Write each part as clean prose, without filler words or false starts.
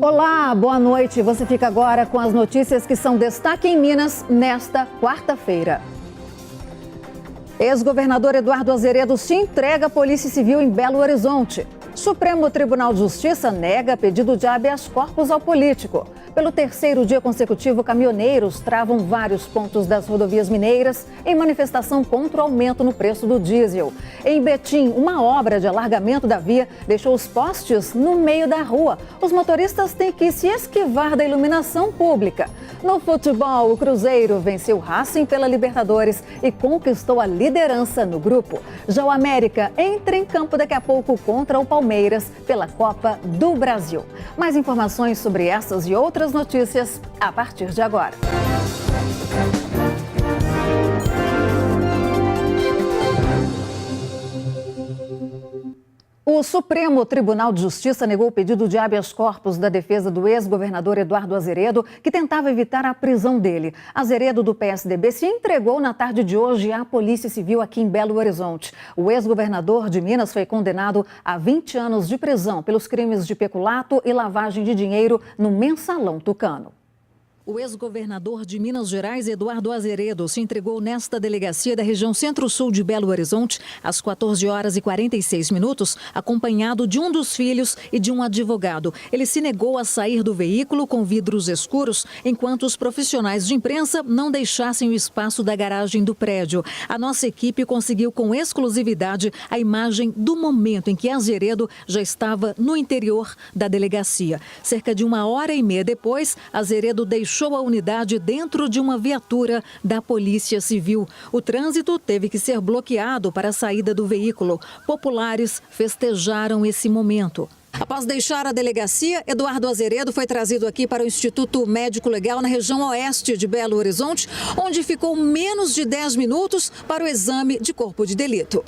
Olá, boa noite. Você fica agora com as notícias que são destaque em Minas nesta quarta-feira. Ex-governador Eduardo Azeredo se entrega à Polícia Civil em Belo Horizonte. Supremo Tribunal de Justiça nega pedido de habeas corpus ao político. Pelo terceiro dia consecutivo, caminhoneiros travam vários pontos das rodovias mineiras em manifestação contra o aumento no preço do diesel. Em Betim, uma obra de alargamento da via deixou os postes no meio da rua. Os motoristas têm que se esquivar da iluminação pública. No futebol, o Cruzeiro venceu o Racing pela Libertadores e conquistou a liderança no grupo. Já o América entra em campo daqui a pouco contra o Palmeiras pela Copa do Brasil. Mais informações sobre essas e outras notícias a partir de agora. O Supremo Tribunal de Justiça negou o pedido de habeas corpus da defesa do ex-governador Eduardo Azeredo, que tentava evitar a prisão dele. Azeredo, do PSDB, se entregou na tarde de hoje à Polícia Civil aqui em Belo Horizonte. O ex-governador de Minas foi condenado a 20 anos de prisão pelos crimes de peculato e lavagem de dinheiro no Mensalão Tucano. O ex-governador de Minas Gerais, Eduardo Azeredo, se entregou nesta delegacia da região Centro-Sul de Belo Horizonte às 14 horas e 46 minutos, acompanhado de um dos filhos e de um advogado. Ele se negou a sair do veículo com vidros escuros, enquanto os profissionais de imprensa não deixassem o espaço da garagem do prédio. A nossa equipe conseguiu com exclusividade a imagem do momento em que Azeredo já estava no interior da delegacia. Cerca de 1h30 depois, Azeredo deixou a unidade dentro de uma viatura da Polícia Civil. O trânsito teve que ser bloqueado para a saída do veículo. Populares festejaram esse momento. Após deixar a delegacia, Eduardo Azeredo foi trazido aqui para o Instituto Médico Legal na região oeste de Belo Horizonte, onde ficou menos de 10 minutos para o exame de corpo de delito.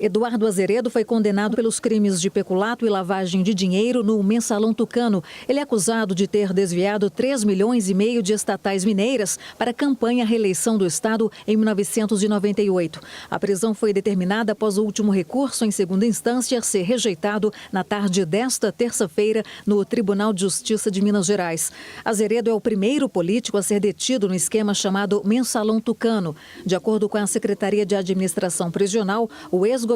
Eduardo Azeredo foi condenado pelos crimes de peculato e lavagem de dinheiro no Mensalão Tucano. Ele é acusado de ter desviado 3,5 milhões de estatais mineiras para a campanha à reeleição do Estado em 1998. A prisão foi determinada após o último recurso em segunda instância ser rejeitado na tarde desta terça-feira no Tribunal de Justiça de Minas Gerais. Azeredo é o primeiro político a ser detido no esquema chamado Mensalão Tucano. De acordo com a Secretaria de Administração Prisional, o ex-governador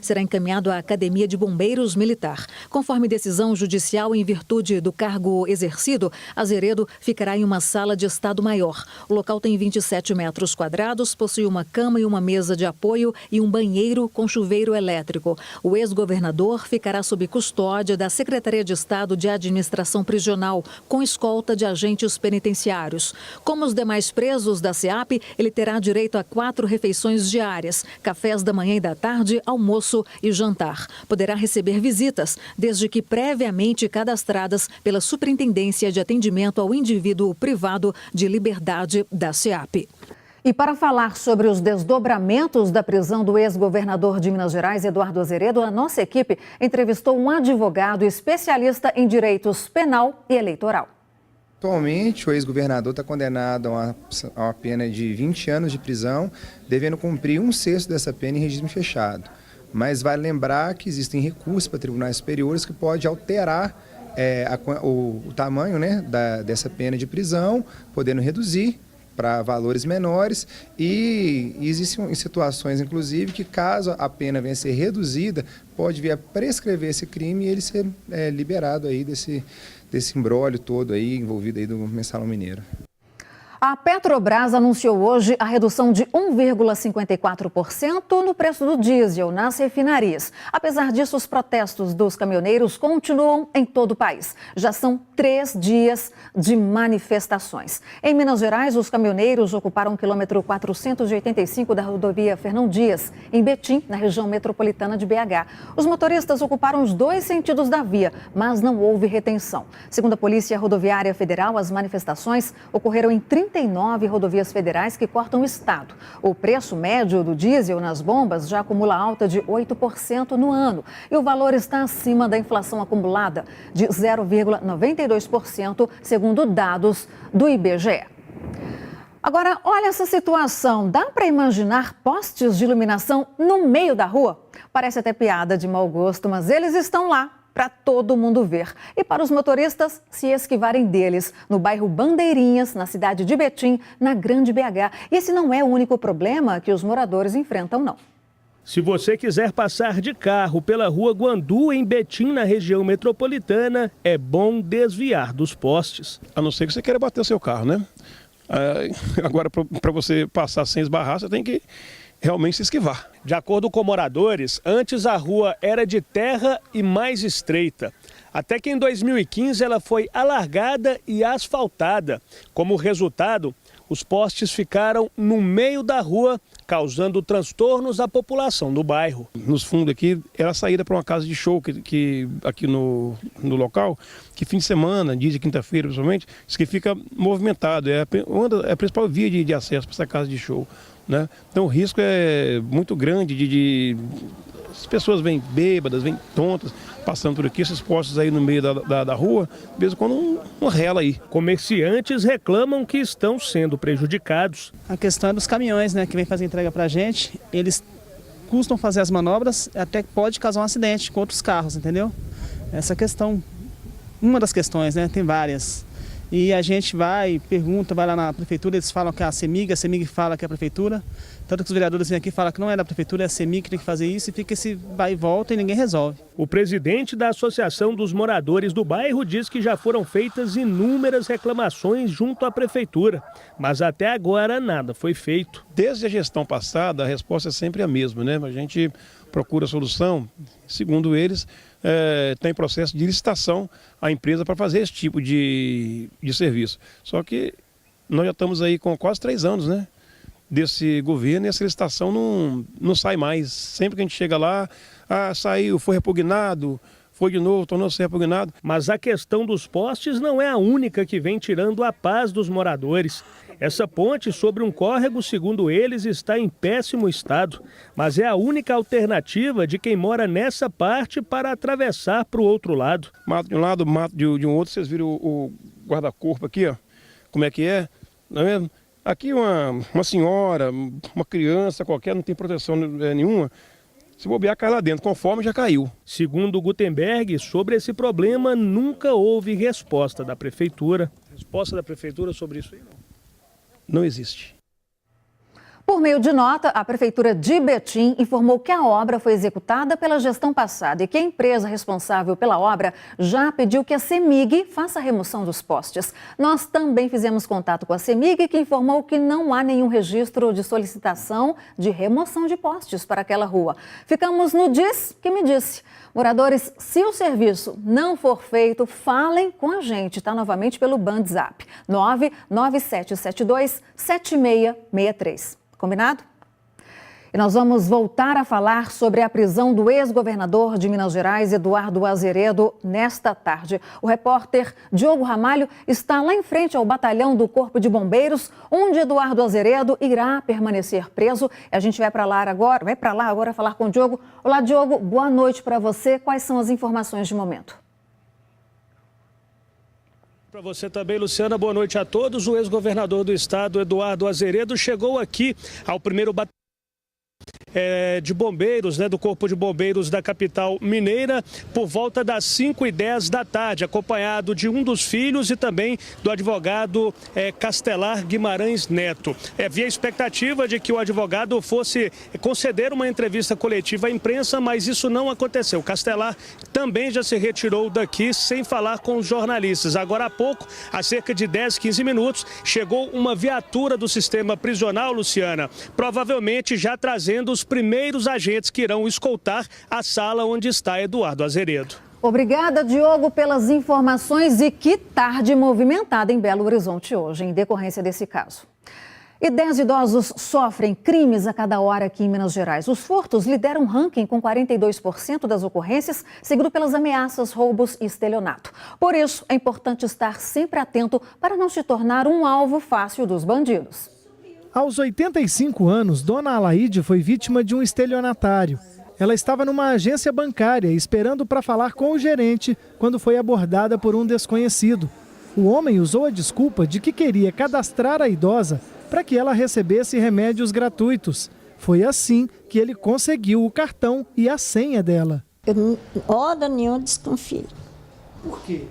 será encaminhado à Academia de Bombeiros Militar. Conforme decisão judicial, em virtude do cargo exercido, Azeredo ficará em uma sala de Estado Maior. O local tem 27 metros quadrados, possui uma cama e uma mesa de apoio e um banheiro com chuveiro elétrico. O ex-governador ficará sob custódia da Secretaria de Estado de Administração Prisional, com escolta de agentes penitenciários. Como os demais presos da SEAP, ele terá direito a 4 refeições diárias, cafés da manhã e da tarde, almoço e jantar. Poderá receber visitas, desde que previamente cadastradas pela Superintendência de Atendimento ao Indivíduo Privado de Liberdade da SEAP. E para falar sobre os desdobramentos da prisão do ex-governador de Minas Gerais, Eduardo Azeredo, a nossa equipe entrevistou um advogado especialista em direitos penal e eleitoral. Atualmente, o ex-governador está condenado a uma pena de 20 anos de prisão, devendo cumprir 1/6 dessa pena em regime fechado. Mas vale lembrar que existem recursos para tribunais superiores que pode alterar o tamanho, né, dessa pena de prisão, podendo reduzir para valores menores, e existem situações, inclusive, que caso a pena venha a ser reduzida, pode vir a prescrever esse crime e ele ser liberado aí desse imbróglio todo aí envolvido aí do Mensalão Mineiro. A Petrobras anunciou hoje a redução de 1,54% no preço do diesel nas refinarias. Apesar disso, os protestos dos caminhoneiros continuam em todo o país. Já são 3 dias de manifestações. Em Minas Gerais, os caminhoneiros ocuparam o quilômetro 485 da rodovia Fernão Dias, em Betim, na região metropolitana de BH. Os motoristas ocuparam os 2 sentidos da via, mas não houve retenção. Segundo a Polícia Rodoviária Federal, as manifestações ocorreram em 39 rodovias federais que cortam o estado. O preço médio do diesel nas bombas já acumula alta de 8% no ano e o valor está acima da inflação acumulada de 0,92%, segundo dados do IBGE. Agora, olha essa situação. Dá para imaginar postes de iluminação no meio da rua? Parece até piada de mau gosto, mas eles estão lá para todo mundo ver. E para os motoristas se esquivarem deles, no bairro Bandeirinhas, na cidade de Betim, na Grande BH. E esse não é o único problema que os moradores enfrentam, não. Se você quiser passar de carro pela rua Guandu, em Betim, na região metropolitana, é bom desviar dos postes. A não ser que você queira bater o seu carro, né? Agora, para você passar sem esbarrar, você tem que realmente se esquivar. De acordo com moradores, antes a rua era de terra e mais estreita. Até que em 2015 ela foi alargada e asfaltada. Como resultado, os postes ficaram no meio da rua, causando transtornos à população do bairro. Nos fundos aqui, era a saída para uma casa de show que aqui no local, que fim de semana, dia de quinta-feira principalmente, diz que fica movimentado. É a principal via de acesso para essa casa de show, né? Então o risco é muito grande as pessoas vêm bêbadas, vêm tontas, passando por aqui, esses postes aí no meio da rua, mesmo quando não rela aí. Comerciantes reclamam que estão sendo prejudicados. A questão é dos caminhões, né, que vem fazer entrega pra gente, eles custam fazer as manobras, até pode causar um acidente com outros carros, entendeu? Essa questão, uma das questões, né, tem várias. E a gente vai, pergunta, vai lá na prefeitura, eles falam que é a CEMIG fala que é a prefeitura. Tanto que os vereadores vêm aqui e falam que não é da prefeitura, é a CEMIG que tem que fazer isso e fica esse vai e volta e ninguém resolve. O presidente da Associação dos Moradores do Bairro diz que já foram feitas inúmeras reclamações junto à prefeitura, mas até agora nada foi feito. Desde a gestão passada, a resposta é sempre a mesma, né? A gente procura solução, segundo eles, tem processo de licitação a empresa para fazer esse tipo de serviço. Só que nós já estamos aí com quase 3 anos, né, desse governo, e essa licitação não sai mais. Sempre que a gente chega lá, saiu, foi repugnado, foi de novo, tornou-se repugnado. Mas a questão dos postes não é a única que vem tirando a paz dos moradores. Essa ponte sobre um córrego, segundo eles, está em péssimo estado, mas é a única alternativa de quem mora nessa parte para atravessar para o outro lado. Mato de um lado, mato de um outro. Vocês viram o guarda-corpo aqui, ó, como é que é? Não é mesmo? Aqui uma senhora, uma criança qualquer, não tem proteção nenhuma. Se bobear, cai lá dentro, conforme já caiu. Segundo Gutenberg, sobre esse problema nunca houve resposta da prefeitura. Resposta da prefeitura sobre isso aí não existe. Por meio de nota, a Prefeitura de Betim informou que a obra foi executada pela gestão passada e que a empresa responsável pela obra já pediu que a CEMIG faça a remoção dos postes. Nós também fizemos contato com a CEMIG, que informou que não há nenhum registro de solicitação de remoção de postes para aquela rua. Ficamos no diz que me disse. Moradores, se o serviço não for feito, falem com a gente, tá? Novamente pelo WhatsApp 99772-7663. Combinado? E nós vamos voltar a falar sobre a prisão do ex-governador de Minas Gerais, Eduardo Azeredo, nesta tarde. O repórter Diogo Ramalho está lá em frente ao batalhão do Corpo de Bombeiros, onde Eduardo Azeredo irá permanecer preso. A gente vai para lá agora falar com o Diogo. Olá, Diogo, boa noite para você. Quais são as informações de momento? Para você também, Luciana, boa noite a todos. O ex-governador do estado, Eduardo Azeredo, chegou aqui ao primeiro batalhão de bombeiros, do Corpo de Bombeiros da capital mineira, por volta das 5h10 da tarde, acompanhado de um dos filhos e também do advogado Castelar Guimarães Neto. Havia expectativa de que o advogado fosse conceder uma entrevista coletiva à imprensa, mas isso não aconteceu. Castelar também já se retirou daqui sem falar com os jornalistas. Agora há pouco, há cerca de 10, 15 minutos, chegou uma viatura do sistema prisional, Luciana, provavelmente já trazendo os primeiros agentes que irão escoltar a sala onde está Eduardo Azeredo. Obrigada, Diogo, pelas informações, e que tarde movimentada em Belo Horizonte hoje, em decorrência desse caso. E 10 idosos sofrem crimes a cada hora aqui em Minas Gerais. Os furtos lideram o ranking com 42% das ocorrências, seguido pelas ameaças, roubos e estelionato. Por isso, é importante estar sempre atento para não se tornar um alvo fácil dos bandidos. Aos 85 anos, Dona Alaide foi vítima de um estelionatário. Ela estava numa agência bancária esperando para falar com o gerente quando foi abordada por um desconhecido. O homem usou a desculpa de que queria cadastrar a idosa para que ela recebesse remédios gratuitos. Foi assim que ele conseguiu o cartão e a senha dela. Eu, hora nenhuma, desconfiei. Por quê?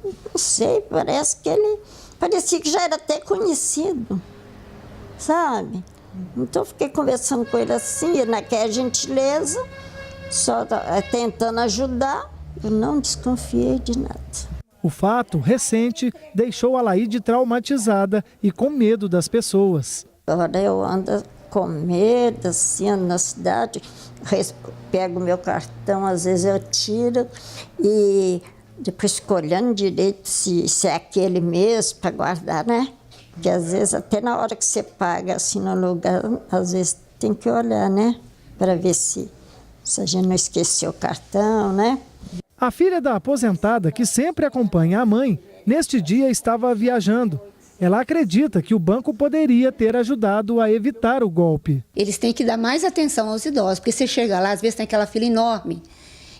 Não sei, parece que ele... Parecia que já era até conhecido, sabe? Então, eu fiquei conversando com ele assim, naquela gentileza, só tentando ajudar. Eu não desconfiei de nada. O fato recente deixou a Laíde traumatizada e com medo das pessoas. Agora eu ando com medo, assim, ando na cidade, pego meu cartão, às vezes eu tiro e depois fico olhando direito se é aquele mesmo para guardar, né? Porque às vezes até na hora que você paga assim no lugar, às vezes tem que olhar, né? Para ver se a gente não esqueceu o cartão, né? A filha da aposentada, que sempre acompanha a mãe, neste dia estava viajando. Ela acredita que o banco poderia ter ajudado a evitar o golpe. Eles têm que dar mais atenção aos idosos, porque você chega lá, às vezes tem aquela fila enorme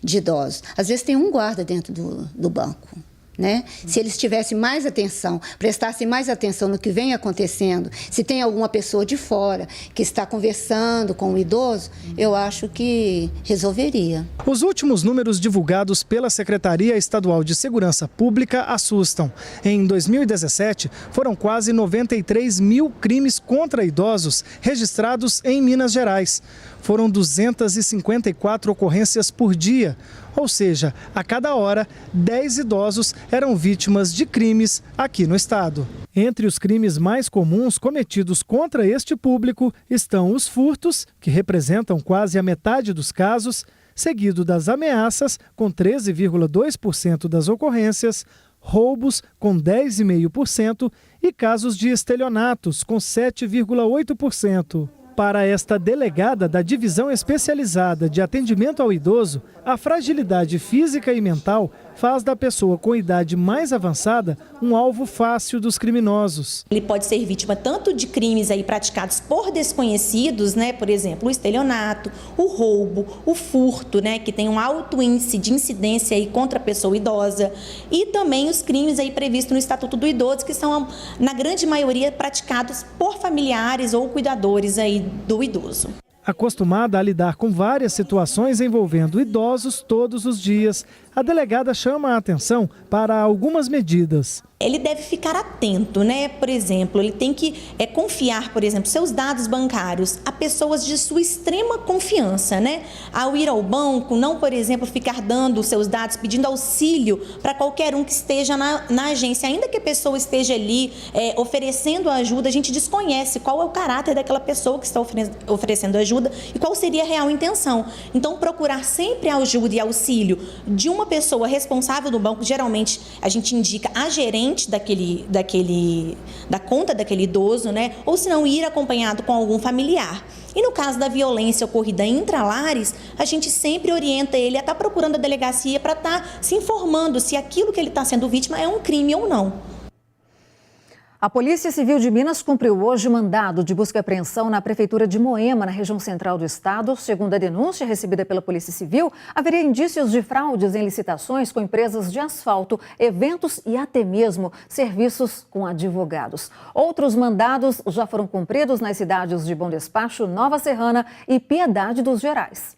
de idosos. Às vezes tem um guarda dentro do banco, né? Se eles tivessem mais atenção, prestassem mais atenção no que vem acontecendo, se tem alguma pessoa de fora que está conversando com o idoso, eu acho que resolveria. Os últimos números divulgados pela Secretaria Estadual de Segurança Pública assustam. Em 2017, foram quase 93 mil crimes contra idosos registrados em Minas Gerais. Foram 254 ocorrências por dia, ou seja, a cada hora, 10 idosos eram vítimas de crimes aqui no estado. Entre os crimes mais comuns cometidos contra este público estão os furtos, que representam quase a metade dos casos, seguido das ameaças, com 13,2% das ocorrências, roubos, com 10,5%, e casos de estelionatos, com 7,8%. Para esta delegada da Divisão Especializada de Atendimento ao Idoso, a fragilidade física e mental faz da pessoa com idade mais avançada um alvo fácil dos criminosos. Ele pode ser vítima tanto de crimes aí praticados por desconhecidos, né, por exemplo, o estelionato, o roubo, o furto, né, que tem um alto índice de incidência aí contra a pessoa idosa, e também os crimes aí previstos no Estatuto do Idoso, que são, na grande maioria, praticados por familiares ou cuidadores aí do idoso. Acostumada a lidar com várias situações envolvendo idosos todos os dias, a delegada chama a atenção para algumas medidas. Ele deve ficar atento, né? Por exemplo, ele tem que confiar, por exemplo, seus dados bancários a pessoas de sua extrema confiança, né? Ao ir ao banco, não, por exemplo, ficar dando seus dados, pedindo auxílio para qualquer um que esteja na agência. Ainda que a pessoa esteja ali oferecendo ajuda, a gente desconhece qual é o caráter daquela pessoa que está oferecendo ajuda e qual seria a real intenção. Então, procurar sempre a ajuda e auxílio de uma pessoa responsável do banco, geralmente a gente indica a gerente da conta daquele idoso, né? Ou se não, ir acompanhado com algum familiar. E no caso da violência ocorrida intralares, a gente sempre orienta ele a estar procurando a delegacia para estar se informando se aquilo que ele está sendo vítima é um crime ou não. A Polícia Civil de Minas cumpriu hoje mandado de busca e apreensão na Prefeitura de Moema, na região central do estado. Segundo a denúncia recebida pela Polícia Civil, haveria indícios de fraudes em licitações com empresas de asfalto, eventos e até mesmo serviços com advogados. Outros mandados já foram cumpridos nas cidades de Bom Despacho, Nova Serrana e Piedade dos Gerais.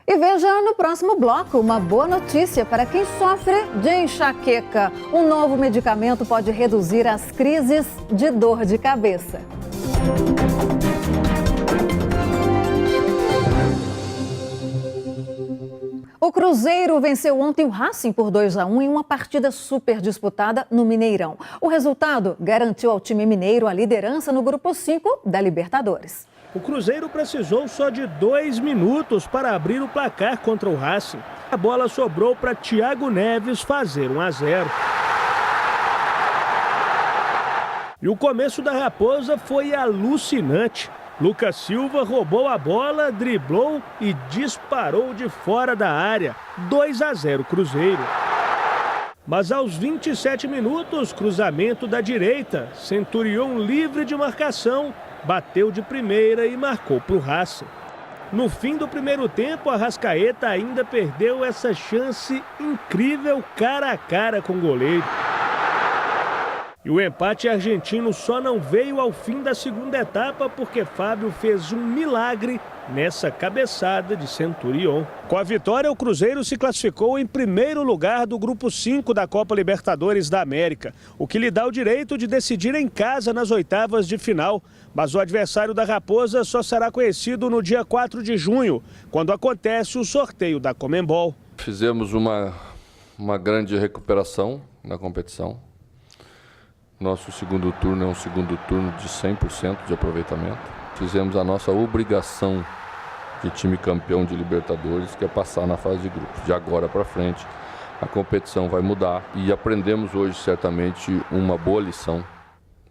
E veja no próximo bloco uma boa notícia para quem sofre de enxaqueca. Um novo medicamento pode reduzir as crises de dor de cabeça. O Cruzeiro venceu ontem o Racing por 2-1 em uma partida super disputada no Mineirão. O resultado garantiu ao time mineiro a liderança no Grupo 5 da Libertadores. O Cruzeiro precisou só de 2 minutos para abrir o placar contra o Racing. A bola sobrou para Thiago Neves fazer 1-0. E o começo da Raposa foi alucinante. Lucas Silva roubou a bola, driblou e disparou de fora da área. 2-0 Cruzeiro. Mas aos 27 minutos, cruzamento da direita. Centurion livre de marcação. Bateu de primeira e marcou para o Racing. No fim do primeiro tempo, a Arrascaeta ainda perdeu essa chance incrível cara a cara com o goleiro. E o empate argentino só não veio ao fim da segunda etapa porque Fábio fez um milagre nessa cabeçada de Centurion. Com a vitória, o Cruzeiro se classificou em primeiro lugar do Grupo 5 da Copa Libertadores da América, o que lhe dá o direito de decidir em casa nas oitavas de final. Mas o adversário da Raposa só será conhecido no dia 4 de junho, quando acontece o sorteio da Conmebol. Fizemos uma grande recuperação na competição. Nosso segundo turno é um segundo turno de 100% de aproveitamento. Fizemos a nossa obrigação de time campeão de Libertadores, que é passar na fase de grupos. De agora para frente, a competição vai mudar e aprendemos hoje certamente uma boa lição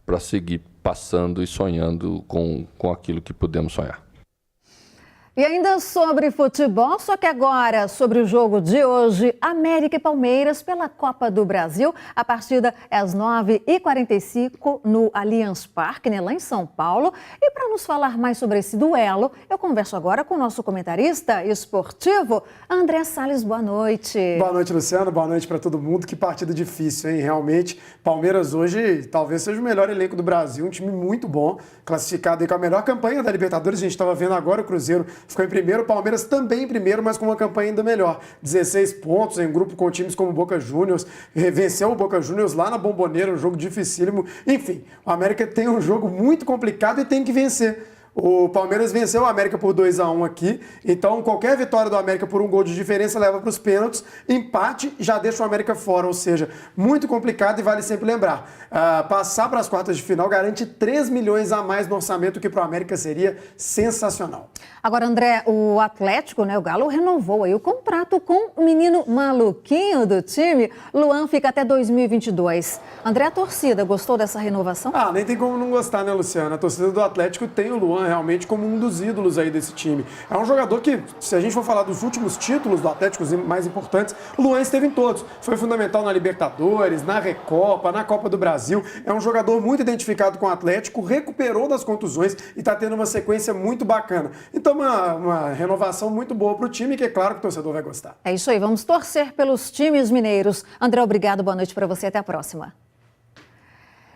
para seguir passando e sonhando com aquilo que podemos sonhar. E ainda sobre futebol, só que agora sobre o jogo de hoje, América e Palmeiras pela Copa do Brasil. A partida é às 9h45 no Allianz Parque, lá em São Paulo. E para nos falar mais sobre esse duelo, eu converso agora com o nosso comentarista esportivo, André Salles. Boa noite. Boa noite, Luciano. Boa noite para todo mundo. Que partida difícil, hein? Realmente, Palmeiras hoje talvez seja o melhor elenco do Brasil, um time muito bom, classificado aí com a melhor campanha da Libertadores. A gente estava vendo agora o Cruzeiro ficou em primeiro, o Palmeiras também em primeiro, mas com uma campanha ainda melhor. 16 pontos em grupo com times como o Boca Juniors, venceu o Boca Juniors lá na Bombonera, um jogo dificílimo. Enfim, o América tem um jogo muito complicado e tem que vencer. O Palmeiras venceu o América por 2-1 aqui, então qualquer vitória do América por um gol de diferença leva para os pênaltis, empate já deixa o América fora, ou seja, muito complicado e vale sempre lembrar, passar para as quartas de final garante 3 milhões a mais no orçamento, que para o América seria sensacional. Agora, André, o Atlético, o Galo, renovou aí o contrato com o menino maluquinho do time. Luan fica até 2022. André, a torcida gostou dessa renovação? Nem tem como não gostar, né, Luciana? A torcida do Atlético tem o Luan realmente como um dos ídolos aí desse time. É um jogador que, se a gente for falar dos últimos títulos do Atlético, os mais importantes, o Luan esteve em todos. Foi fundamental na Libertadores, na Recopa, na Copa do Brasil. É um jogador muito identificado com o Atlético, recuperou das contusões e está tendo uma sequência muito bacana. Então, uma renovação muito boa para o time, que é claro que o torcedor vai gostar. É isso aí, vamos torcer pelos times mineiros. André, obrigado, boa noite para você, até a próxima.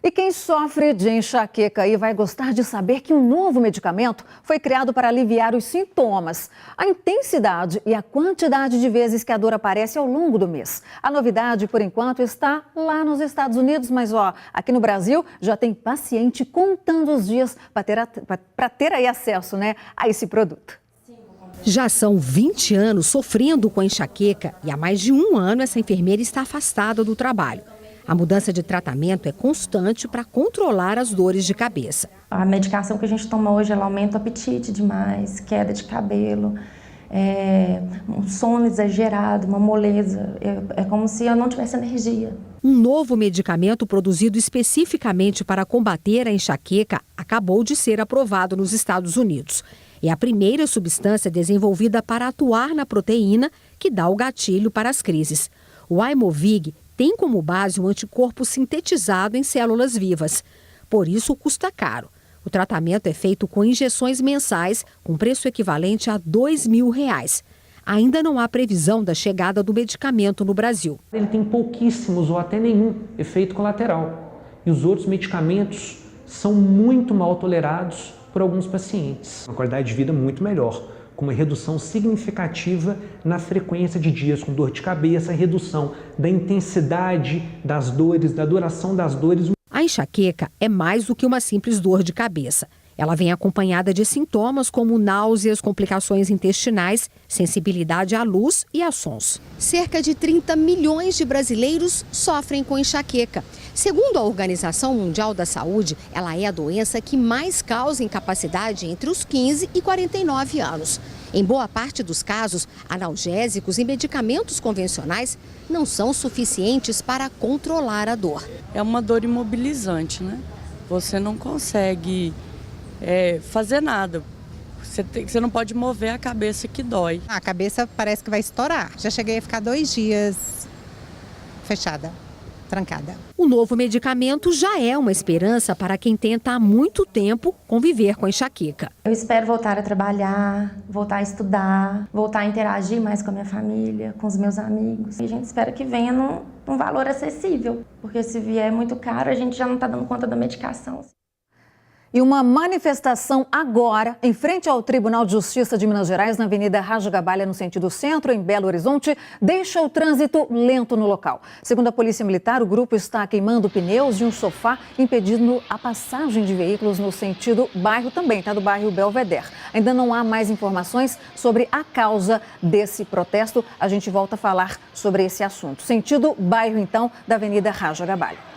E quem sofre de enxaqueca aí vai gostar de saber que um novo medicamento foi criado para aliviar os sintomas, a intensidade e a quantidade de vezes que a dor aparece ao longo do mês. A novidade, por enquanto, está lá nos Estados Unidos, mas aqui no Brasil já tem paciente contando os dias para ter aí acesso, a esse produto. Já são 20 anos sofrendo com a enxaqueca e há mais de um ano essa enfermeira está afastada do trabalho. A mudança de tratamento é constante para controlar as dores de cabeça. A medicação que a gente toma hoje, ela aumenta o apetite demais, queda de cabelo, um sono exagerado, uma moleza. É como se eu não tivesse energia. Um novo medicamento produzido especificamente para combater a enxaqueca acabou de ser aprovado nos Estados Unidos. É a primeira substância desenvolvida para atuar na proteína que dá o gatilho para as crises. O Aimovig tem como base um anticorpo sintetizado em células vivas. Por isso, custa caro. O tratamento é feito com injeções mensais, com preço equivalente a R$ 2.000. Ainda não há previsão da chegada do medicamento no Brasil. Ele tem pouquíssimos ou até nenhum efeito colateral. E os outros medicamentos são muito mal tolerados por alguns pacientes. Uma qualidade de vida muito melhor, com uma redução significativa na frequência de dias com dor de cabeça, redução da intensidade das dores, da duração das dores. A enxaqueca é mais do que uma simples dor de cabeça. Ela vem acompanhada de sintomas como náuseas, complicações intestinais, sensibilidade à luz e a sons. Cerca de 30 milhões de brasileiros sofrem com enxaqueca. Segundo a Organização Mundial da Saúde, ela é a doença que mais causa incapacidade entre os 15 e 49 anos. Em boa parte dos casos, analgésicos e medicamentos convencionais não são suficientes para controlar a dor. É uma dor imobilizante, né? Você não consegue fazer nada. Você não pode mover a cabeça que dói. A cabeça parece que vai estourar. Já cheguei a ficar 2 dias fechada, trancada. O novo medicamento já é uma esperança para quem tenta há muito tempo conviver com a enxaqueca. Eu espero voltar a trabalhar, voltar a estudar, voltar a interagir mais com a minha família, com os meus amigos. E a gente espera que venha um valor acessível, porque se vier muito caro, a gente já não está dando conta da medicação. E uma manifestação agora, em frente ao Tribunal de Justiça de Minas Gerais, na Avenida Raja Gabalha, no sentido centro, em Belo Horizonte, deixa o trânsito lento no local. Segundo a Polícia Militar, o grupo está queimando pneus de um sofá, impedindo a passagem de veículos no sentido bairro também, do bairro Belvedere. Ainda não há mais informações sobre a causa desse protesto. A gente volta a falar sobre esse assunto. Sentido bairro, então, da Avenida Raja Gabalha.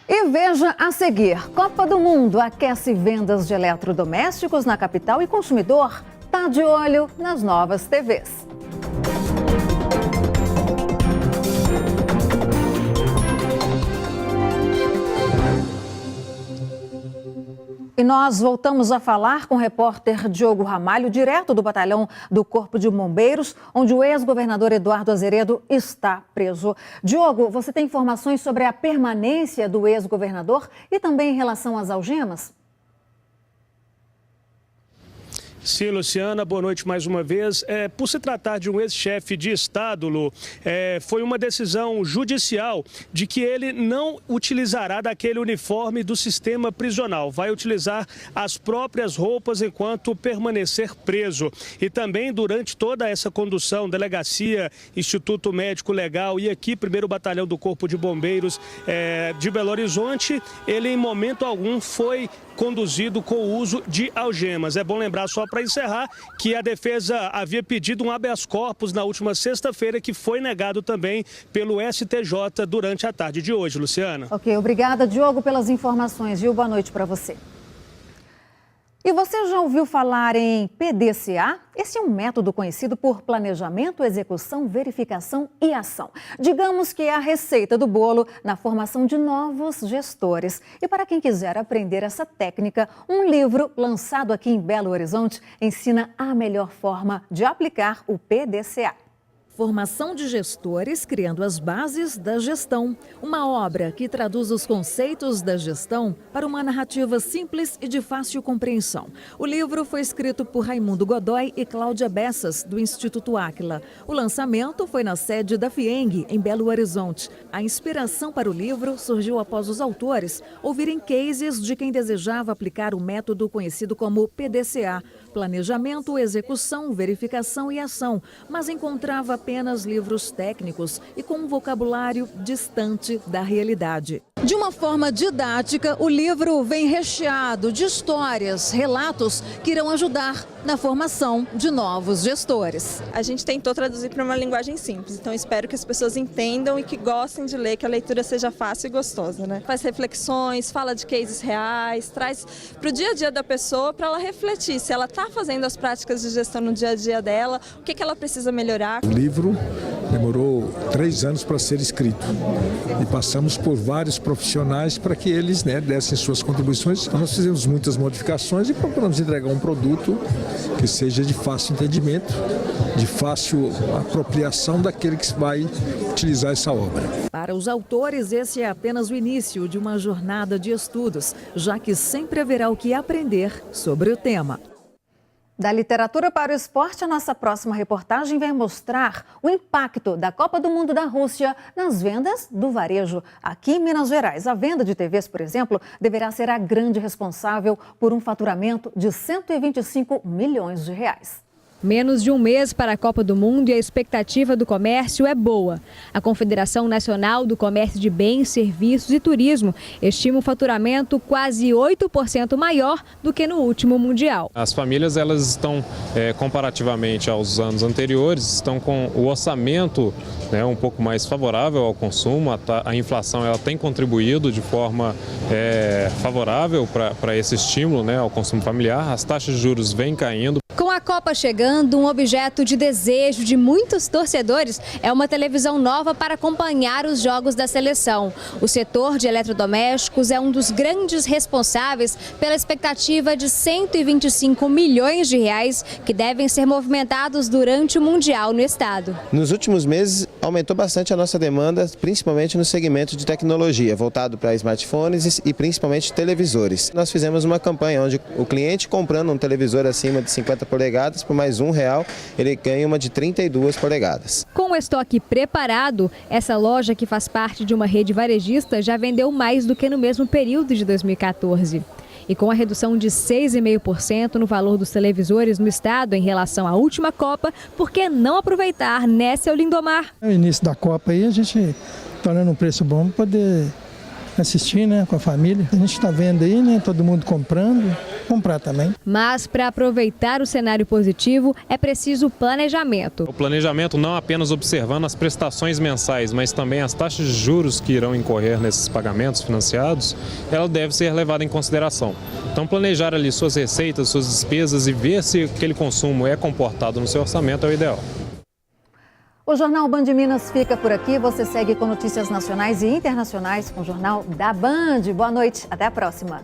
E veja a seguir, Copa do Mundo aquece vendas de eletrodomésticos na capital e consumidor está de olho nas novas TVs. E nós voltamos a falar com o repórter Diogo Ramalho, direto do batalhão do Corpo de Bombeiros, onde o ex-governador Eduardo Azeredo está preso. Diogo, você tem informações sobre a permanência do ex-governador e também em relação às algemas? Sim, Luciana, boa noite mais uma vez. Por se tratar de um ex-chefe de Estado, Lu, foi uma decisão judicial de que ele não utilizará daquele uniforme do sistema prisional. Vai utilizar as próprias roupas enquanto permanecer preso. E também durante toda essa condução, delegacia, Instituto Médico Legal e aqui, 1º Batalhão do Corpo de Bombeiros de Belo Horizonte, ele em momento algum foi conduzido com o uso de algemas. É bom lembrar, só para encerrar, que a defesa havia pedido um habeas corpus na última sexta-feira, que foi negado também pelo STJ durante a tarde de hoje. Luciana. Ok, obrigada, Diogo, pelas informações, viu? Boa noite para você. E você já ouviu falar em PDCA? Esse é um método conhecido por planejamento, execução, verificação e ação. Digamos que é a receita do bolo na formação de novos gestores. E para quem quiser aprender essa técnica, um livro lançado aqui em Belo Horizonte ensina a melhor forma de aplicar o PDCA. Formação de gestores criando as bases da gestão. Uma obra que traduz os conceitos da gestão para uma narrativa simples e de fácil compreensão. O livro foi escrito por Raimundo Godoy e Cláudia Bessas, do Instituto Áquila. O lançamento foi na sede da FIENG, em Belo Horizonte. A inspiração para o livro surgiu após os autores ouvirem cases de quem desejava aplicar o método conhecido como PDCA, planejamento, execução, verificação e ação, mas encontrava apenas livros técnicos e com um vocabulário distante da realidade. De uma forma didática, o livro vem recheado de histórias, relatos que irão ajudar na formação de novos gestores. A gente tentou traduzir para uma linguagem simples, então espero que as pessoas entendam e que gostem de ler, que a leitura seja fácil e gostosa, né? Faz reflexões, fala de cases reais, traz para o dia a dia da pessoa para ela refletir se ela está fazendo as práticas de gestão no dia a dia dela, o que ela precisa melhorar. O livro demorou 3 anos para ser escrito e passamos por vários profissionais para que eles dessem suas contribuições. Então, nós fizemos muitas modificações e procuramos entregar um produto que seja de fácil entendimento, de fácil apropriação daquele que vai utilizar essa obra. Para os autores, esse é apenas o início de uma jornada de estudos, já que sempre haverá o que aprender sobre o tema. Da literatura para o esporte, a nossa próxima reportagem vai mostrar o impacto da Copa do Mundo da Rússia nas vendas do varejo. Aqui em Minas Gerais, a venda de TVs, por exemplo, deverá ser a grande responsável por um faturamento de 125 milhões de reais. Menos de um mês para a Copa do Mundo e a expectativa do comércio é boa. A Confederação Nacional do Comércio de Bens, Serviços e Turismo estima um faturamento quase 8% maior do que no último Mundial. As famílias elas estão, comparativamente aos anos anteriores, estão com o orçamento um pouco mais favorável ao consumo. A inflação ela tem contribuído de forma favorável para esse estímulo ao consumo familiar. As taxas de juros vêm caindo. Com a Copa chegando, um objeto de desejo de muitos torcedores é uma televisão nova para acompanhar os jogos da seleção. O setor de eletrodomésticos é um dos grandes responsáveis pela expectativa de 125 milhões de reais que devem ser movimentados durante o Mundial no estado. Nos últimos meses, aumentou bastante a nossa demanda, principalmente no segmento de tecnologia, voltado para smartphones e principalmente televisores. Nós fizemos uma campanha onde o cliente comprando um televisor acima de 50 polegadas polegadas, por mais R$1, ele ganha uma de 32 polegadas. Com o estoque preparado, essa loja, que faz parte de uma rede varejista, já vendeu mais do que no mesmo período de 2014. E com a redução de 6,5% no valor dos televisores no estado em relação à última Copa, por que não aproveitar, né, seu Lindomar? No início da Copa aí, a gente está olhando um preço bom para poder assistir, né, com a família. A gente está vendo aí, né, todo mundo comprando, comprar também. Mas para aproveitar o cenário positivo é preciso planejamento. O planejamento não apenas observando as prestações mensais, mas também as taxas de juros que irão incorrer nesses pagamentos financiados, ela deve ser levada em consideração. Então planejar ali suas receitas, suas despesas e ver se aquele consumo é comportado no seu orçamento é o ideal. O Jornal Band Minas fica por aqui. Você segue com notícias nacionais e internacionais com o Jornal da Band. Boa noite, até a próxima.